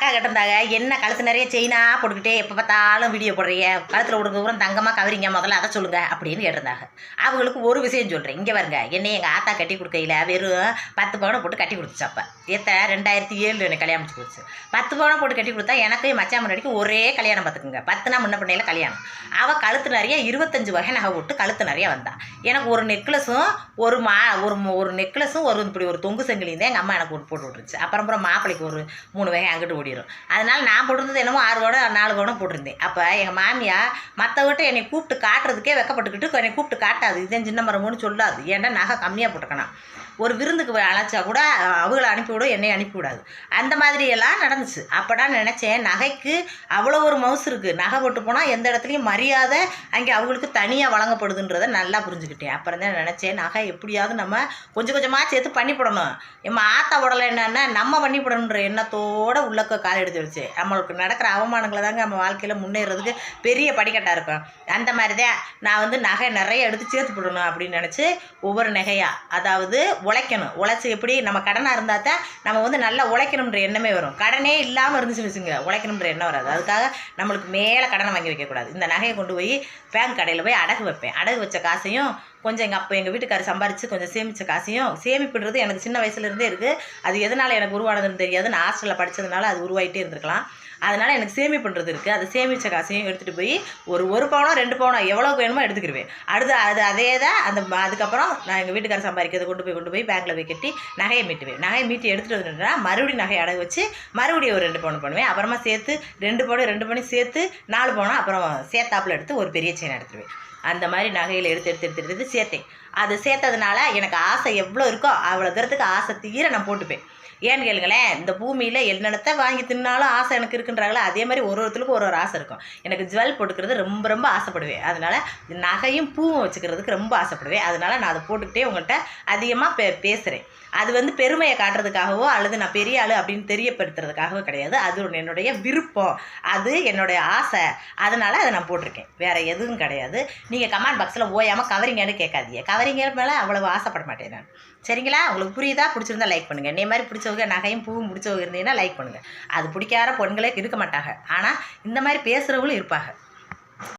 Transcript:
அக்கா கேட்டிருந்தாங்க, என்ன கழுத்து நிறைய செயினாக போட்டுக்கிட்டே எப்போ பார்த்தாலும் வீடியோ போடுறீங்க, கழுத்தில் விடுறது தூரம் தங்கமாக கவரிங்க, முதல்ல அதை சொல்லுங்கள் அப்படின்னு கேட்டிருந்தாங்க. அவங்களுக்கு ஒரு விஷயம் சொல்கிறேன், இங்கே வருங்க. என்னை எங்கள் ஆத்தா கட்டி கொடுக்கையில் வெறும் 10 பவுனை போட்டு கட்டி கொடுத்துச்சு. அப்போ 2007 எனக்கு கல்யாணம் முடிச்சு கொடுத்து 10 பவுனை போட்டு கட்டி கொடுத்தா எனக்கு மச்சான் முன்னாடிக்கு ஒரே கல்யாணம் பார்த்துக்குங்க. 10 முன்ன பண்ணையில் கல்யாணம். அவள் கழுத்து நிறைய 25 வகை நகை போட்டு கழுத்து நிறைய வந்தான். எனக்கு ஒரு நெக்லஸும் ஒரு நெக்லஸும் இப்படி ஒரு தொங்கு சங்கிலியும் தான் எங்கள் அம்மா எனக்கு போட்டு விட்டுருச்சு. அப்புறம் மாப்பிள்ளைக்கு ஒரு 3 வகை அங்கிட்டு ஓடிடும். அதனால் நான் போட்டிருந்தது என்னமோ 6 பவுனோ 4 பவுனோ போட்டிருந்தேன். அப்போ எங்கள் மாமியா மற்றவர்கிட்ட என்னை கூப்பிட்டு காட்டுறதுக்கே வெக்கப்பட்டுக்கிட்டு என்னை கூப்பிட்டு காட்டாது, இதே சின்ன மரமுன்னு சொல்லாது. ஏன்டா நகை கம்மியாக போட்டுக்கணும். ஒரு விருந்துக்கு அழைச்சா கூட அவங்கள அனுப்பிவிடும், என்னை அனுப்பிவிடாது. அந்த மாதிரியெல்லாம் நடந்துச்சு. அப்போ நான் நினச்சேன், நகைக்கு அவ்வளோ ஒரு மவுசு இருக்குது. நகை போட்டு போனால் எந்த இடத்துலையும் மரியாதை அங்கே அவங்களுக்கு தனியாக வழங்கப்படுதுன்றதை நல்லா புரிஞ்சுக்கிட்டேன். அப்புறம் தான் நினச்சேன், நகை எப்படியாவது நம்ம கொஞ்சம் கொஞ்சமாக சேர்த்து பண்ணி போடணும். நம்ம ஆத்தா உடலை என்னன்னா நம்ம பண்ணி போடணுன்ற எண்ணத்தோடு உள்ளக்க கால் எடுத்து வச்சு நம்மளுக்கு நடக்கிற அவமானங்களை தாங்க நம்ம வாழ்க்கையில் முன்னேறதுக்கு பெரிய படிக்கட்டாக இருக்கும். அந்த மாதிரி தான் நான் நகை நிறைய எடுத்து சேர்த்து போடணும் அப்படின்னு நினச்சி ஒவ்வொரு நகையாக, அதாவது உழைக்கணும். உழைச்சி எப்படி நம்ம கடனாக இருந்தால் தான் நம்ம நல்லா உழைக்கணுன்ற எண்ணமே வரும். கடனே இல்லாமல் இருந்துச்சுன்னு வச்சுங்க, உழைக்கணுன்ற எண்ணம் வராது. அதுக்காக நம்மளுக்கு மேலே கடனை வாங்கி வைக்கக்கூடாது. இந்த நகையை கொண்டு போய் பேங்க் கடையில் போய் அடகு வைப்பேன். அடகு வச்ச காசையும் கொஞ்சம் எங்கள் வீட்டுக்காரர் சம்பாரித்து கொஞ்சம் சேமித்த காசையும், சேமிப்புன்றது எனக்கு சின்ன வயசுலேருந்தே இருக்குது. அது எதனால் எனக்கு உருவானதுன்னு தெரியாது. நான் ஹாஸ்டலில் படித்ததுனால அது உருவாகிட்டே இருந்திருக்கலாம். அதனால் எனக்கு சேமிப்புன்றது இருக்குது. அது சேமித்த காசையும் எடுத்துகிட்டு போய் ஒரு பவுனோ 2 பவுனோ எவ்வளோக்கு வேணுமோ எடுத்துக்கிடுவேன். அதே தான் அதுக்கப்புறம் நான் எங்கள் வீட்டுக்காரர் சம்பாதிக்கிறத கொண்டு போய் பேங்க்கில் போய் கட்டி நகையை மீட்டுவேன். நகையை மீட்டி எடுத்துகிட்டு வந்துட்டா மறுபடியும் நகையை அடகு வச்சு மறுபடியும் ஒரு 2 பவுன் பண்ணுவேன். அப்புறமா சேர்த்து 2 பவுன் சேர்த்து 4 பவுனோ அப்புறம் சேர்த்தாப்பில் எடுத்து ஒரு பெரிய செயின் எடுத்துடுவேன். அந்த மாதிரி நகையில் எடுத்து சேர்த்தேன். அது சேர்த்ததுனால எனக்கு ஆசை எவ்வளோ இருக்கோ அவ்வளோ தூரத்துக்கு ஆசை தீர நான் போட்டுப்பேன். ஏன்னு கேளுங்களேன், இந்த பூமியில் என்னென்னத்தை வாங்கி தின்னாலும் ஆசை எனக்கு இருக்குன்றாங்களே, அதே மாதிரி ஒருத்தருக்கும் ஒரு ஆசை இருக்கும். எனக்கு ஜுவல் போட்டுக்கிறது ரொம்ப ரொம்ப ஆசைப்படுவேன். அதனால் நகையும் பூவும் வச்சுக்கிறதுக்கு ரொம்ப ஆசைப்படுவேன். அதனால் நான் அதை போட்டுக்கிட்டே உங்கள்கிட்ட அதிகமாக பேசுகிறேன். அது பெருமையை காட்டுறதுக்காகவோ அல்லது நான் பெரிய ஆள் அப்படின்னு தெரியப்படுத்துறதுக்காகவோ கிடையாது. அது என்னுடைய விருப்பம், அது என்னுடைய ஆசை. அதனால் அதை நான் போட்டிருக்கேன், வேறு எதுவும் கிடையாது. நீங்கள் கமெண்ட் பாக்ஸில் ஓயாமல் கவரிங்கன்னு கேட்காதீங்க. கவரிங்க மேலே அவ்வளவு ஆசைப்பட மாட்டேன் நான். சரிங்களா? உங்களுக்கு புரியுதா? பிடிச்சிருந்தா லைக் பண்ணுங்கள். இதே மாதிரி பிடிச்சவங்க நகையும் பூவும் பிடிச்சவங்க இருந்தீங்கன்னா லைக் பண்ணுங்கள். அது பிடிக்காத பொண்களே இருக்க மாட்டாங்க, ஆனால் இந்த மாதிரி பேசுகிறவங்களும் இருப்பாங்க.